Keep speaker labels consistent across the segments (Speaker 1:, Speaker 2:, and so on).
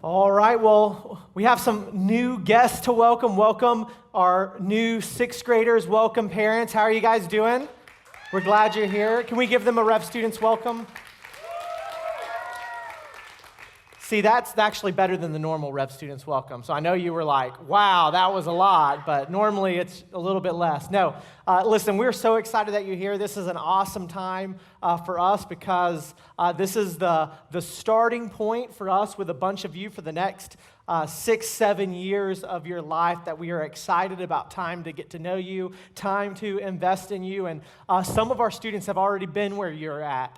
Speaker 1: All right, well, we have some new guests to welcome. Welcome our new sixth graders. Welcome parents. How are you guys doing? We're glad you're here. Can we give them a Rev Students welcome? See, that's actually better than the normal Rev Students welcome. So I know you were like, wow, that was a lot, but normally it's a little bit less. No, listen, we're so excited that you're here. This is an awesome time for us because this is the starting point for us with a bunch of you for the next 6-7 years of your life that we are excited about. Time to get to know you, time to invest in you. And some of our students have already been where you're at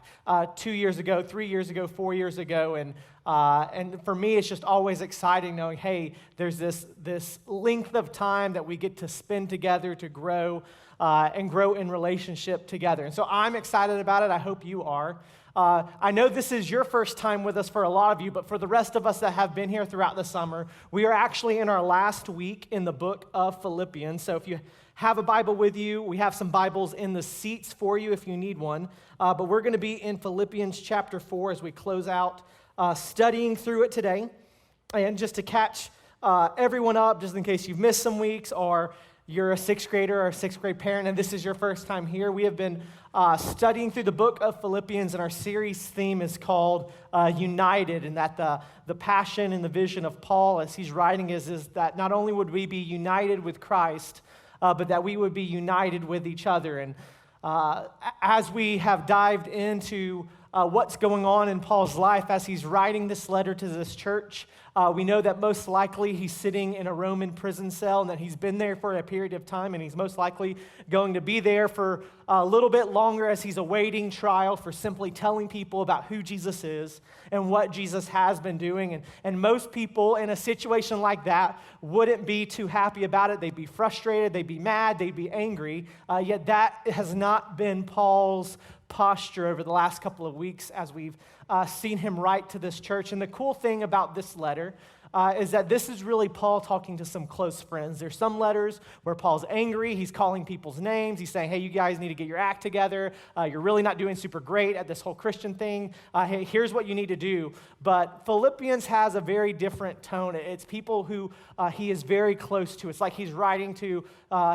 Speaker 1: 2 years ago, 3 years ago, 4 years ago. And for me, it's just always exciting knowing, hey, there's this length of time that we get to spend together to grow and grow in relationship together. And so I'm excited about it. I hope you are. I know this is your first time with us for a lot of you, but for the rest of us that have been here throughout the summer, we are actually in our last week in the book of Philippians. So if you have a Bible with you, we have some Bibles in the seats for you if you need one. But we're going to be in Philippians chapter 4 as we close out studying through it today. And just to catch everyone up, just in case you've missed some weeks or you're a sixth grader or a sixth grade parent and this is your first time here, we have been studying through the book of Philippians, and our series theme is called United, and that the passion and the vision of Paul as he's writing is that not only would we be united with Christ, but that we would be united with each other. And as we have dived into what's going on in Paul's life as he's writing this letter to this church, we know that most likely he's sitting in a Roman prison cell and that he's been there for a period of time, and he's most likely going to be there for a little bit longer as he's awaiting trial for simply telling people about who Jesus is and what Jesus has been doing. And most people in a situation like that wouldn't be too happy about it. They'd be frustrated, they'd be mad, they'd be angry, yet that has not been Paul's posture over the last couple of weeks as we've seen him write to this church. And the cool thing about this letter is that this is really Paul talking to some close friends. There's some letters where Paul's angry, he's calling people's names, he's saying, hey, you guys need to get your act together, you're really not doing super great at this whole Christian thing, hey, here's what you need to do. But Philippians has a very different tone. It's people who he is very close to. It's like he's writing to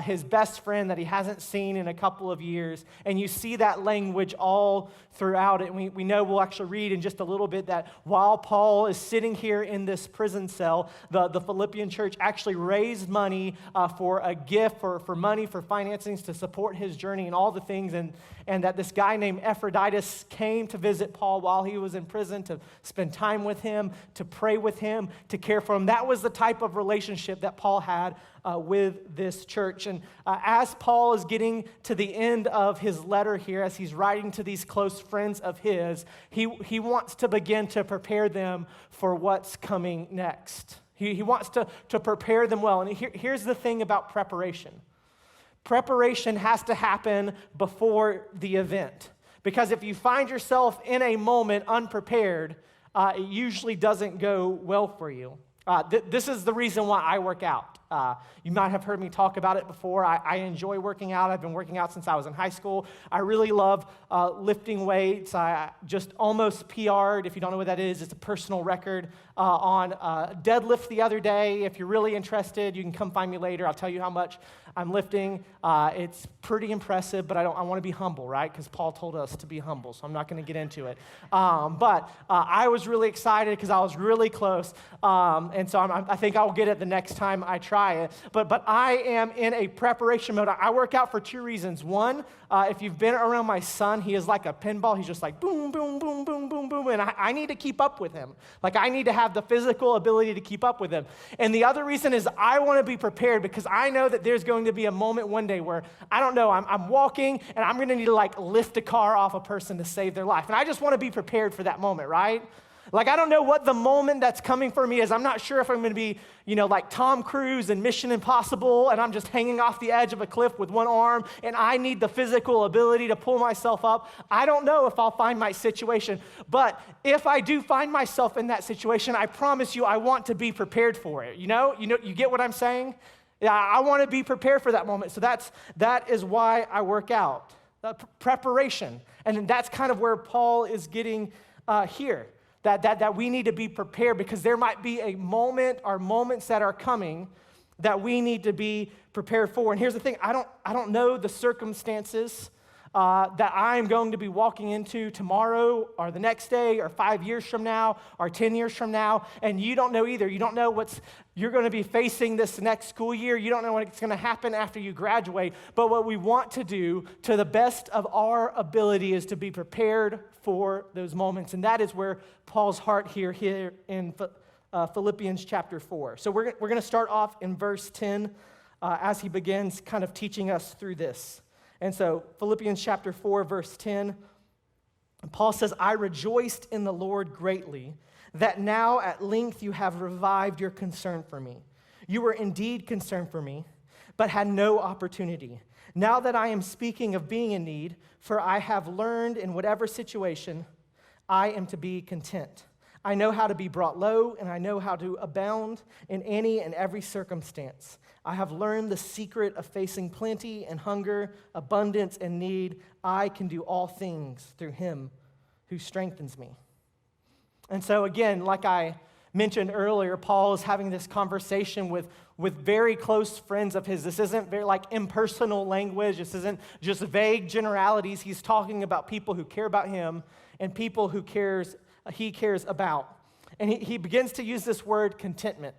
Speaker 1: his best friend that he hasn't seen in a couple of years, and you see that language all throughout it. And we know, we'll actually read in just a little bit, that while Paul is sitting here in this prison cell, the Philippian church actually raised money for a gift, for money, for financings to support his journey and all the things, and that this guy named Epaphroditus came to visit Paul while he was in prison to spend time with him, to pray with him, to care for him. That was the type of relationship that Paul had with this church. And as Paul is getting to the end of his letter here, as he's writing to these close friends of his, he wants to begin to prepare them for what's coming next. He wants to prepare them well. And here's the thing about preparation. Preparation has to happen before the event. Because if you find yourself in a moment unprepared, it usually doesn't go well for you. This is the reason why I work out. You might have heard me talk about it before. I enjoy working out. I've been working out since I was in high school. I really love lifting weights. I just almost PR'd. If you don't know what that is, it's a personal record on deadlift the other day. If you're really interested, you can come find me later. I'll tell you how much I'm lifting. It's pretty impressive, but I want to be humble, right? Because Paul told us to be humble, so I'm not going to get into it. But I was really excited because I was really close, and so I think I'll get it the next time I try it. But I am in a preparation mode. I work out for two reasons. One, if you've been around my son, he is like a pinball. He's just like boom, boom, boom, boom, boom, boom, and I need to keep up with him. Like, I need to have the physical ability to keep up with him. And the other reason is I want to be prepared because I know that there's going to be a moment one day where, I don't know, I'm walking and I'm going to need to like lift a car off a person to save their life. And I just want to be prepared for that moment, right? Like, I don't know what the moment that's coming for me is. I'm not sure if I'm going to be, like Tom Cruise in Mission Impossible, and I'm just hanging off the edge of a cliff with one arm, and I need the physical ability to pull myself up. I don't know if I'll find my situation, but if I do find myself in that situation, I promise you I want to be prepared for it. You get what I'm saying? Yeah, I want to be prepared for that moment. So that is why I work out. Preparation. And that's kind of where Paul is getting here. that we need to be prepared because there might be a moment or moments that are coming that we need to be prepared for. And here's the thing, I don't know the circumstances that I'm going to be walking into tomorrow or the next day or 5 years from now or 10 years from now, and you don't know either. You don't know you're going to be facing this next school year. You don't know what's going to happen after you graduate. But what we want to do to the best of our ability is to be prepared for those moments. And that is where Paul's heart here in Philippians chapter 4. So we're going to start off in verse 10 as he begins kind of teaching us through this. And so Philippians chapter 4, verse 10, Paul says, I rejoiced in the Lord greatly that now at length you have revived your concern for me. You were indeed concerned for me, but had no opportunity. Now that I am speaking of being in need, for I have learned in whatever situation I am to be content. I know how to be brought low, and I know how to abound in any and every circumstance. I have learned the secret of facing plenty and hunger, abundance and need. I can do all things through him who strengthens me. And so again, like I mentioned earlier, Paul is having this conversation with very close friends of his. This isn't very like impersonal language. This isn't just vague generalities. He's talking about people who care about him and people who he cares about. And he begins to use this word contentment.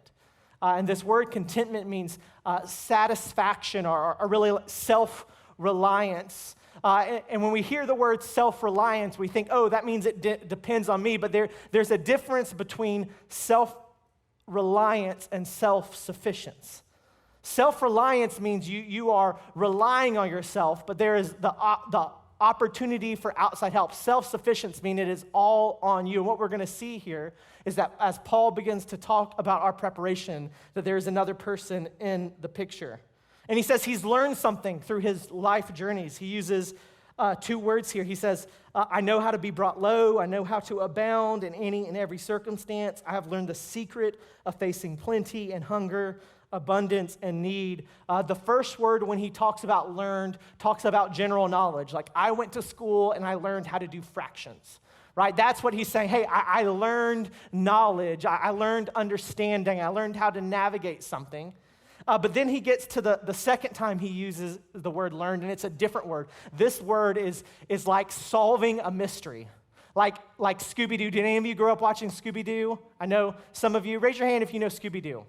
Speaker 1: And this word contentment means satisfaction or really self-reliance. And when we hear the word self-reliance, we think, oh, that means it depends on me. But there's a difference between self-reliance and self-sufficiency. Self-reliance means you are relying on yourself, but there is the opportunity for outside help. Self-sufficiency means it is all on you. And what we're going to see here is that as Paul begins to talk about our preparation, that there is another person in the picture. And he says he's learned something through his life journeys. He uses two words here. He says, I know how to be brought low. I know how to abound in any and every circumstance. I have learned the secret of facing plenty and hunger, abundance and need. The first word when he talks about learned, talks about general knowledge. Like I went to school and I learned how to do fractions, right? That's what he's saying. Hey, I learned knowledge. I learned understanding. I learned how to navigate something. But then he gets to the second time he uses the word learned, and it's a different word. This word is like solving a mystery. Like Scooby-Doo. Did any of you grow up watching Scooby-Doo? I know some of you. Raise your hand if you know Scooby-Doo.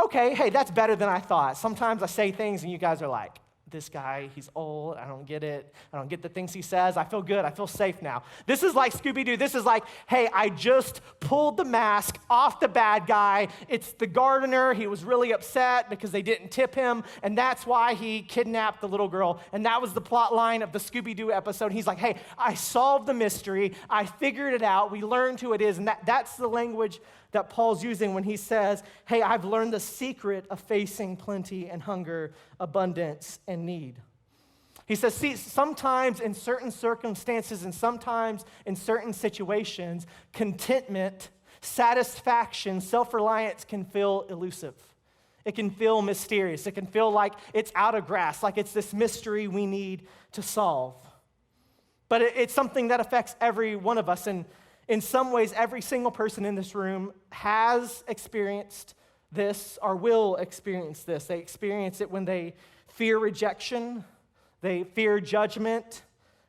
Speaker 1: Okay, hey, that's better than I thought. Sometimes I say things and you guys are like, this guy, he's old, I don't get it. I don't get the things he says. I feel good, I feel safe now. This is like Scooby-Doo. This is like, hey, I just pulled the mask off the bad guy. It's the gardener. He was really upset because they didn't tip him, and that's why he kidnapped the little girl. And that was the plot line of the Scooby-Doo episode. He's like, hey, I solved the mystery. I figured it out. We learned who it is, and that's the language that Paul's using when he says, hey, I've learned the secret of facing plenty and hunger, abundance and need. He says, see, sometimes in certain circumstances and sometimes in certain situations, contentment, satisfaction, self-reliance can feel elusive. It can feel mysterious. It can feel like it's out of grasp, like it's this mystery we need to solve. But it's something that affects every one of us. And in some ways, every single person in this room has experienced this or will experience this. They experience it when they fear rejection, they fear judgment,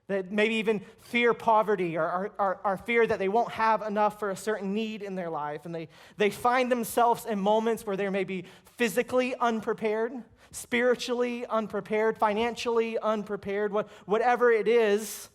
Speaker 1: they maybe even fear poverty or fear that they won't have enough for a certain need in their life. And they find themselves in moments where they're maybe physically unprepared, spiritually unprepared, financially unprepared, whatever it is.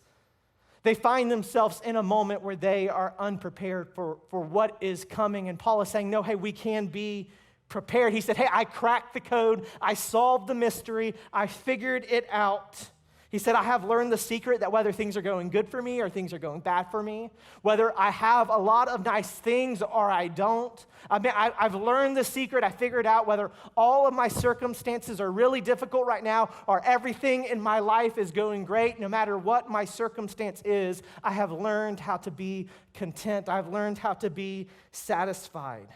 Speaker 1: They find themselves in a moment where they are unprepared for what is coming. And Paul is saying, no, hey, we can be prepared. He said, hey, I cracked the code. I solved the mystery. I figured it out. He said, I have learned the secret that whether things are going good for me or things are going bad for me, whether I have a lot of nice things or I don't. I've learned the secret. I figured out whether all of my circumstances are really difficult right now or everything in my life is going great. No matter what my circumstance is, I have learned how to be content. I've learned how to be satisfied.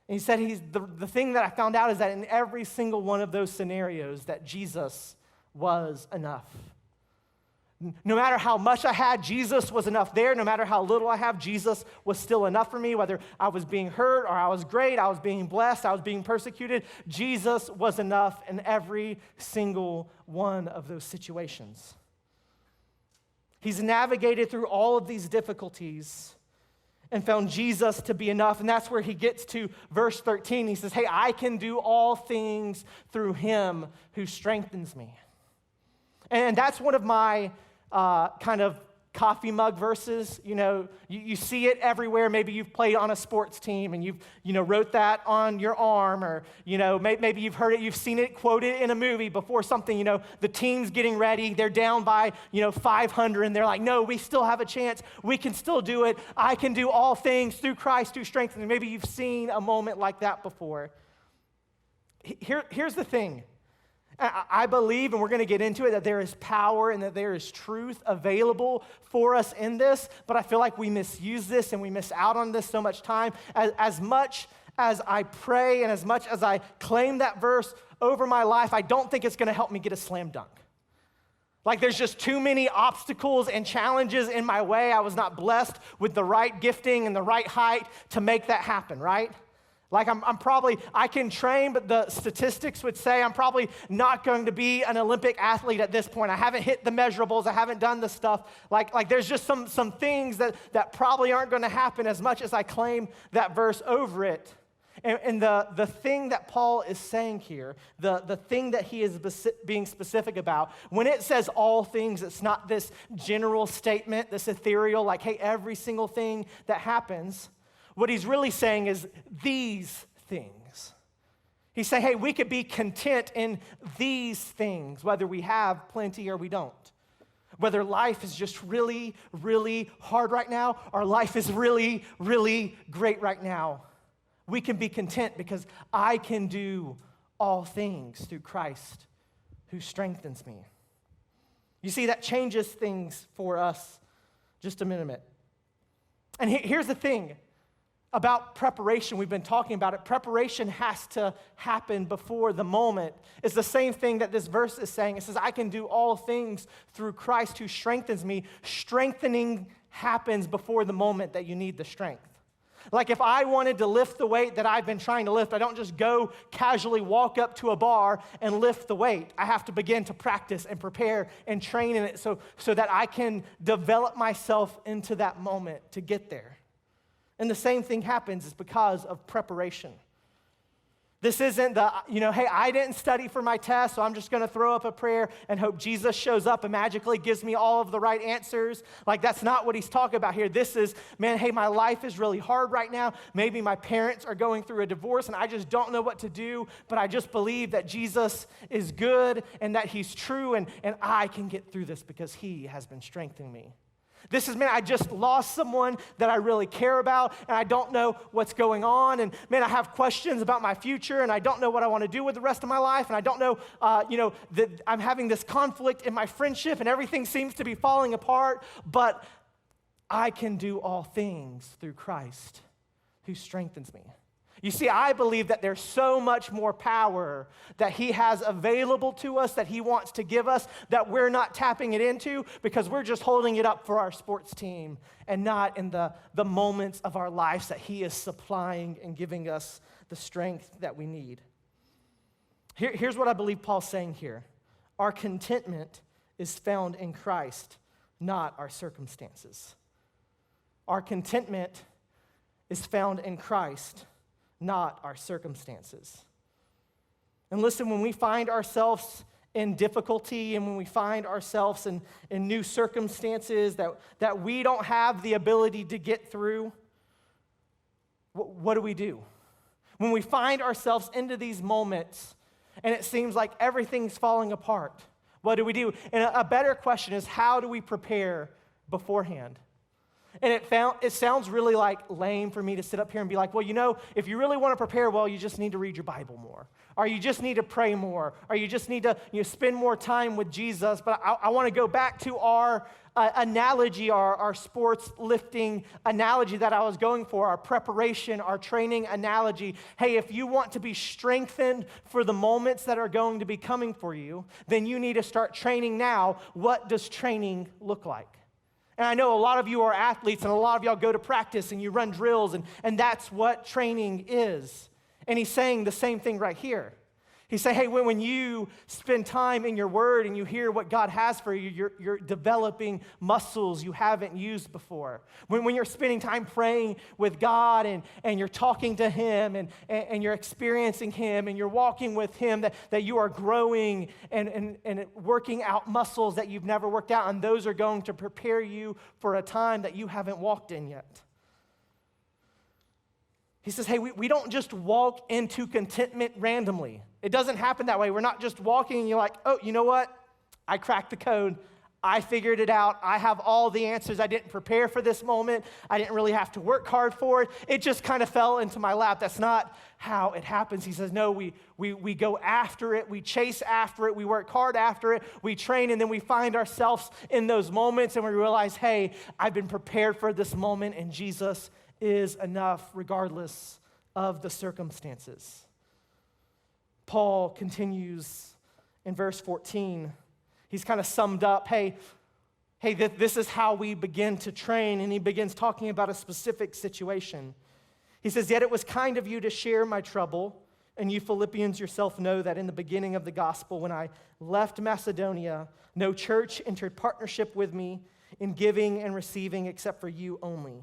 Speaker 1: And he said, the thing that I found out is that in every single one of those scenarios that Jesus was enough. No matter how much I had, Jesus was enough there. No matter how little I have, Jesus was still enough for me. Whether I was being hurt or I was great, I was being blessed, I was being persecuted, Jesus was enough in every single one of those situations. He's navigated through all of these difficulties and found Jesus to be enough. And that's where he gets to verse 13. He says, hey, I can do all things through him who strengthens me. And that's one of my kind of coffee mug verses. You see it everywhere. Maybe you've played on a sports team and you've, wrote that on your arm, or, maybe you've heard it, you've seen it quoted in a movie before something, the team's getting ready, they're down by, 500, and they're like, no, we still have a chance. We can still do it. I can do all things through Christ who strengthens me. Maybe you've seen a moment like that before. Here's the thing. I believe, and we're going to get into it, that there is power and that there is truth available for us in this, but I feel like we misuse this and we miss out on this so much time. As much as I pray and as much as I claim that verse over my life, I don't think it's going to help me get a slam dunk. Like there's just too many obstacles and challenges in my way. I was not blessed with the right gifting and the right height to make that happen, right? Like I can train, but the statistics would say I'm probably not going to be an Olympic athlete at this point. I haven't hit the measurables. I haven't done the stuff. Like there's just some things that probably aren't going to happen as much as I claim that verse over it. And the thing that Paul is saying here, the thing that he is being specific about, when it says all things, it's not this general statement, this ethereal, like, hey, every single thing that happens. What he's really saying is these things. He's saying, hey, we could be content in these things, whether we have plenty or we don't. Whether life is just really, really hard right now, or life is really, really great right now. We can be content because I can do all things through Christ who strengthens me. You see, that changes things for us just a minute. And here's the thing. About preparation, we've been talking about it. Preparation has to happen before the moment. It's the same thing that this verse is saying. It says, I can do all things through Christ who strengthens me. Strengthening happens before the moment that you need the strength. Like if I wanted to lift the weight that I've been trying to lift, I don't just go casually walk up to a bar and lift the weight. I have to begin to practice and prepare and train in it so that I can develop myself into that moment to get there. And the same thing happens is because of preparation. This isn't hey, I didn't study for my test, so I'm just going to throw up a prayer and hope Jesus shows up and magically gives me all of the right answers. Like, that's not what he's talking about here. This is, man, hey, my life is really hard right now. Maybe my parents are going through a divorce, and I just don't know what to do, but I just believe that Jesus is good and that he's true, and I can get through this because he has been strengthening me. This is, man, I just lost someone that I really care about, and I don't know what's going on, and man, I have questions about my future, and I don't know what I want to do with the rest of my life, and I don't know, that I'm having this conflict in my friendship, and everything seems to be falling apart, but I can do all things through Christ who strengthens me. You see, I believe that there's so much more power that he has available to us, that he wants to give us, that we're not tapping it into because we're just holding it up for our sports team and not in the moments of our lives that he is supplying and giving us the strength that we need. Here's what I believe Paul's saying here. Our contentment is found in Christ, not our circumstances. Our contentment is found in Christ, not our circumstances. And listen, when we find ourselves in difficulty and when we find ourselves in new circumstances that we don't have the ability to get through, what do? When we find ourselves into these moments and it seems like everything's falling apart, what do? And a better question is, how do we prepare beforehand? And it sounds really like lame for me to sit up here and be like, well, if you really want to prepare well, you just need to read your Bible more. Or you just need to pray more. Or you just need to spend more time with Jesus. But I want to go back to our analogy, our sports lifting analogy that I was going for, our preparation, our training analogy. Hey, if you want to be strengthened for the moments that are going to be coming for you, then you need to start training now. What does training look like? And I know a lot of you are athletes, and a lot of y'all go to practice, and you run drills, and that's what training is. And he's saying the same thing right here. He's saying, hey, when you spend time in your word and you hear what God has for you, you're developing muscles you haven't used before. When you're spending time praying with God and you're talking to him and you're experiencing him and you're walking with him, that you are growing and working out muscles that you've never worked out, and those are going to prepare you for a time that you haven't walked in yet. He says, hey, we don't just walk into contentment randomly. It doesn't happen that way. We're not just walking and you're like, oh, you know what? I cracked the code. I figured it out. I have all the answers. I didn't prepare for this moment. I didn't really have to work hard for it. It just kind of fell into my lap. That's not how it happens. He says, no, we go after it. We chase after it. We work hard after it. We train, and then we find ourselves in those moments, and we realize, hey, I've been prepared for this moment, and Jesus is enough regardless of the circumstances. Paul continues in verse 14. He's kind of summed up, hey, this is how we begin to train, and he begins talking about a specific situation. He says, yet it was kind of you to share my trouble, and you Philippians yourself know that in the beginning of the gospel, when I left Macedonia, no church entered partnership with me in giving and receiving except for you only.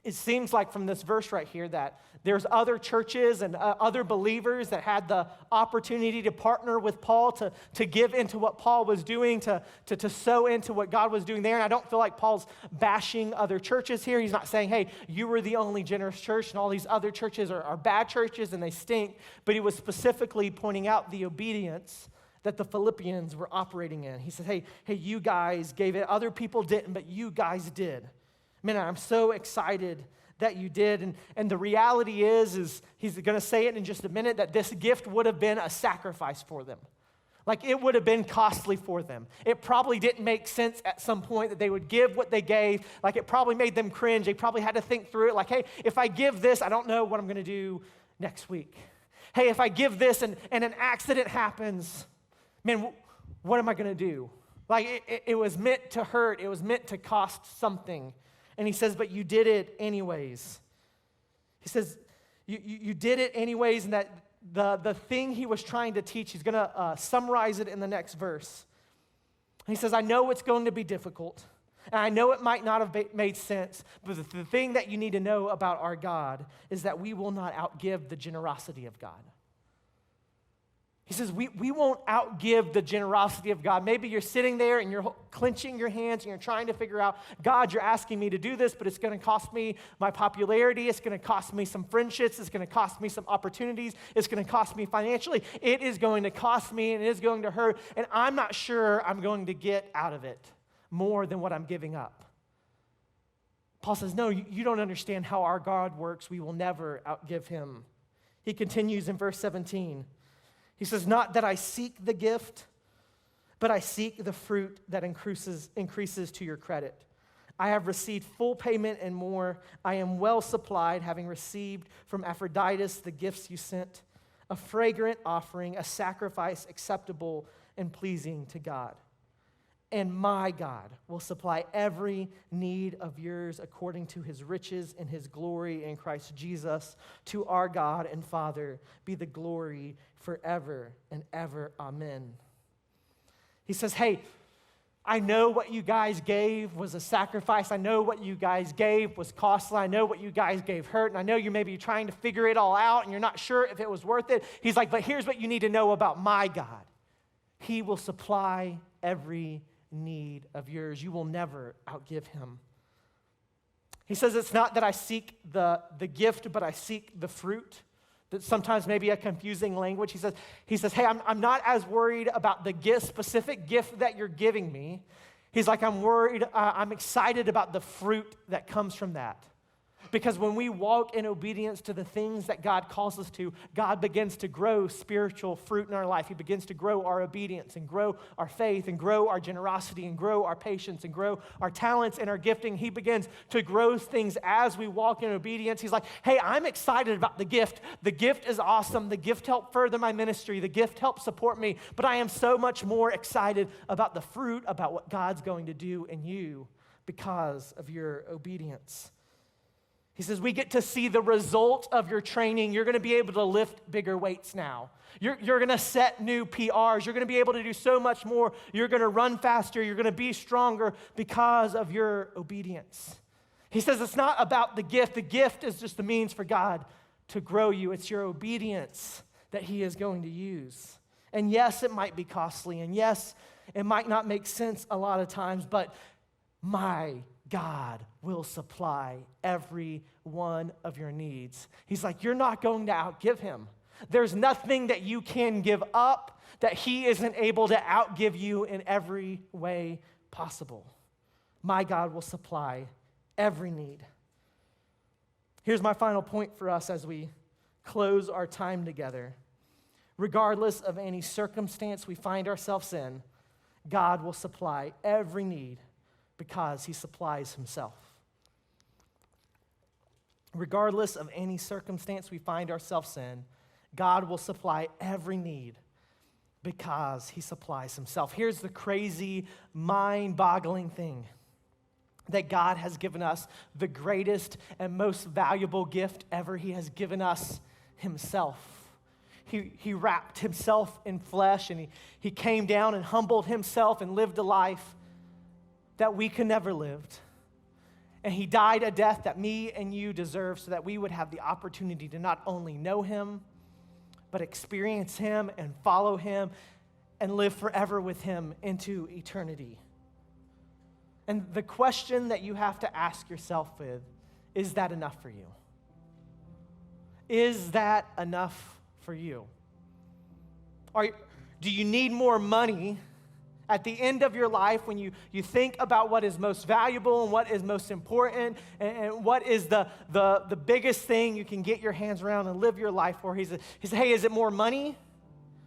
Speaker 1: It seems like from this verse right here that there's other churches and other believers that had the opportunity to partner with Paul, to give into what Paul was doing, to sow into what God was doing there. And I don't feel like Paul's bashing other churches here. He's not saying, hey, you were the only generous church and all these other churches are bad churches and they stink. But he was specifically pointing out the obedience that the Philippians were operating in. He said, hey, you guys gave it. Other people didn't, but you guys did. Man, I'm so excited that you did. And the reality is he's going to say it in just a minute, that this gift would have been a sacrifice for them. Like, it would have been costly for them. It probably didn't make sense at some point that they would give what they gave. Like, it probably made them cringe. They probably had to think through it. Like, hey, if I give this, I don't know what I'm going to do next week. Hey, if I give this and an accident happens, man, what am I going to do? Like, it was meant to hurt. It was meant to cost something. And he says, but you did it anyways. He says, you did it anyways, and that the thing he was trying to teach, he's going to summarize it in the next verse. He says, I know it's going to be difficult, and I know it might not have made sense, but the thing that you need to know about our God is that we will not outgive the generosity of God. He says, we won't outgive the generosity of God. Maybe you're sitting there and you're clenching your hands and you're trying to figure out, God, you're asking me to do this, but it's going to cost me my popularity. It's going to cost me some friendships. It's going to cost me some opportunities. It's going to cost me financially. It is going to cost me, and it is going to hurt, and I'm not sure I'm going to get out of it more than what I'm giving up. Paul says, no, you don't understand how our God works. We will never outgive him. He continues in verse 17. He says, not that I seek the gift, but I seek the fruit that increases to your credit. I have received full payment and more. I am well supplied, having received from Epaphroditus the gifts you sent, a fragrant offering, a sacrifice acceptable and pleasing to God. And my God will supply every need of yours according to his riches and his glory in Christ Jesus. To our God and Father be the glory forever and ever. Amen. He says, hey, I know what you guys gave was a sacrifice. I know what you guys gave was costly. I know what you guys gave hurt. And I know you may be trying to figure it all out and you're not sure if it was worth it. He's like, but here's what you need to know about my God. He will supply every need of yours. You will never outgive him. He says it's not that I seek the gift, but I seek the fruit. That's sometimes maybe a confusing language. He says, hey, I'm not as worried about the specific gift that you're giving me. He's like, I'm worried, I'm excited about the fruit that comes from that. Because when we walk in obedience to the things that God calls us to, God begins to grow spiritual fruit in our life. He begins to grow our obedience and grow our faith and grow our generosity and grow our patience and grow our talents and our gifting. He begins to grow things as we walk in obedience. He's like, hey, I'm excited about the gift. The gift is awesome. The gift helped further my ministry. The gift helped support me. But I am so much more excited about the fruit, about what God's going to do in you because of your obedience. He says, we get to see the result of your training. You're going to be able to lift bigger weights now. You're going to set new PRs. You're going to be able to do so much more. You're going to run faster. You're going to be stronger because of your obedience. He says it's not about the gift. The gift is just the means for God to grow you. It's your obedience that he is going to use. And yes, it might be costly. And yes, it might not make sense a lot of times, but my God will supply every one of your needs. He's like, you're not going to outgive him. There's nothing that you can give up that he isn't able to outgive you in every way possible. My God will supply every need. Here's my final point for us as we close our time together. Regardless of any circumstance we find ourselves in, God will supply every need because he supplies himself. Regardless of any circumstance we find ourselves in, God will supply every need because he supplies himself. Here's the crazy, mind-boggling thing, that God has given us the greatest and most valuable gift ever. He has given us himself. He wrapped himself in flesh, and he came down and humbled himself and lived a life that we could never lived. And he died a death that me and you deserve so that we would have the opportunity to not only know him, but experience him and follow him and live forever with him into eternity. And the question that you have to ask yourself is that enough for you? Is that enough for you? Do you need more money at the end of your life when you think about what is most valuable and what is most important and what is the biggest thing you can get your hands around and live your life for? He said, hey, is it more money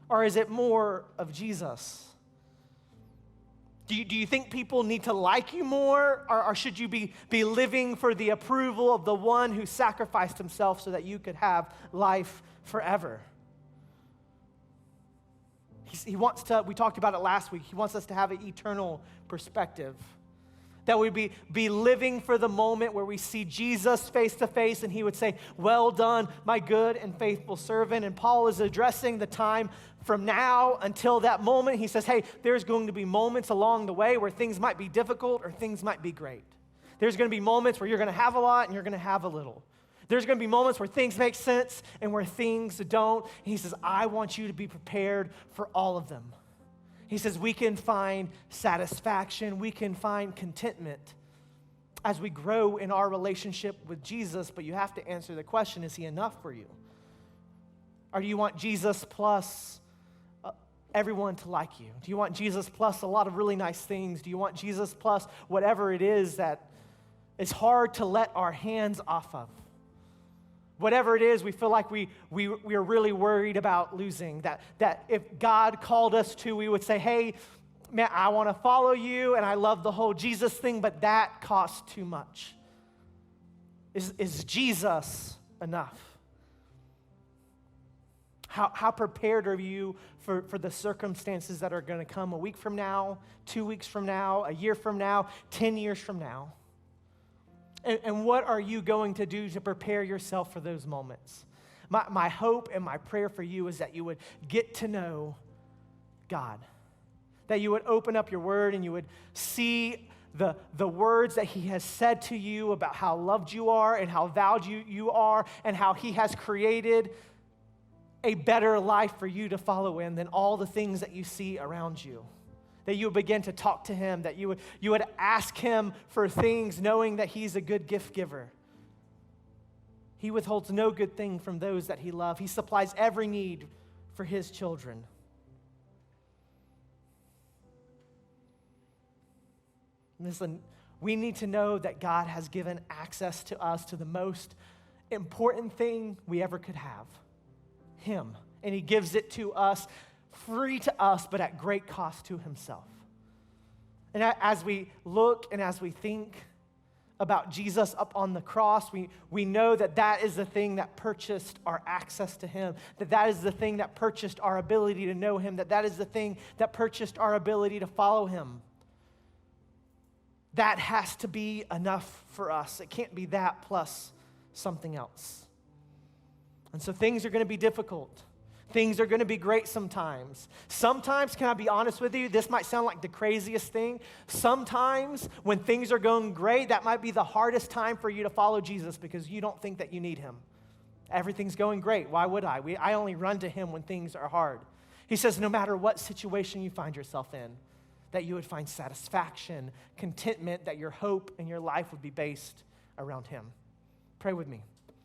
Speaker 1: or is it more of Jesus? Do you think people need to like you more, or should you be living for the approval of the one who sacrificed himself so that you could have life forever? He wants to, we talked about it last week, he wants us to have an eternal perspective. That we be living for the moment where we see Jesus face to face and he would say, well done, my good and faithful servant. And Paul is addressing the time from now until that moment. He says, hey, there's going to be moments along the way where things might be difficult or things might be great. There's going to be moments where you're going to have a lot and you're going to have a little. There's going to be moments where things make sense and where things don't. And he says, I want you to be prepared for all of them. He says, we can find satisfaction, we can find contentment as we grow in our relationship with Jesus, but you have to answer the question, is he enough for you? Or do you want Jesus plus everyone to like you? Do you want Jesus plus a lot of really nice things? Do you want Jesus plus whatever it is that is hard to let our hands off of? Whatever it is we feel like we are really worried about losing, that if God called us to, we would say, hey, man, I want to follow you and I love the whole Jesus thing, but that costs too much. Is Jesus enough? How prepared are you for the circumstances that are going to come a week from now, 2 weeks from now, a year from now, 10 years from now? And what are you going to do to prepare yourself for those moments? My hope and my prayer for you is that you would get to know God, that you would open up your word and you would see the words that he has said to you about how loved you are and how valued you are and how he has created a better life for you to follow in than all the things that you see around you. That you would begin to talk to him, that you would ask him for things knowing that he's a good gift giver. He withholds no good thing from those that he loves. He supplies every need for his children. Listen, we need to know that God has given access to us to the most important thing we ever could have, Him. And He gives it to us, free to us, but at great cost to Himself. And as we look and as we think about Jesus up on the cross, we know that that is the thing that purchased our access to Him, that is the thing that purchased our ability to know Him, that is the thing that purchased our ability to follow Him. That has to be enough for us. It can't be that plus something else. And so things are going to be difficult. Things are going to be great sometimes. Sometimes, can I be honest with you, this might sound like the craziest thing. Sometimes when things are going great, that might be the hardest time for you to follow Jesus because you don't think that you need Him. Everything's going great. Why would I? I only run to Him when things are hard. He says no matter what situation you find yourself in, that you would find satisfaction, contentment, that your hope and your life would be based around Him. Pray with me.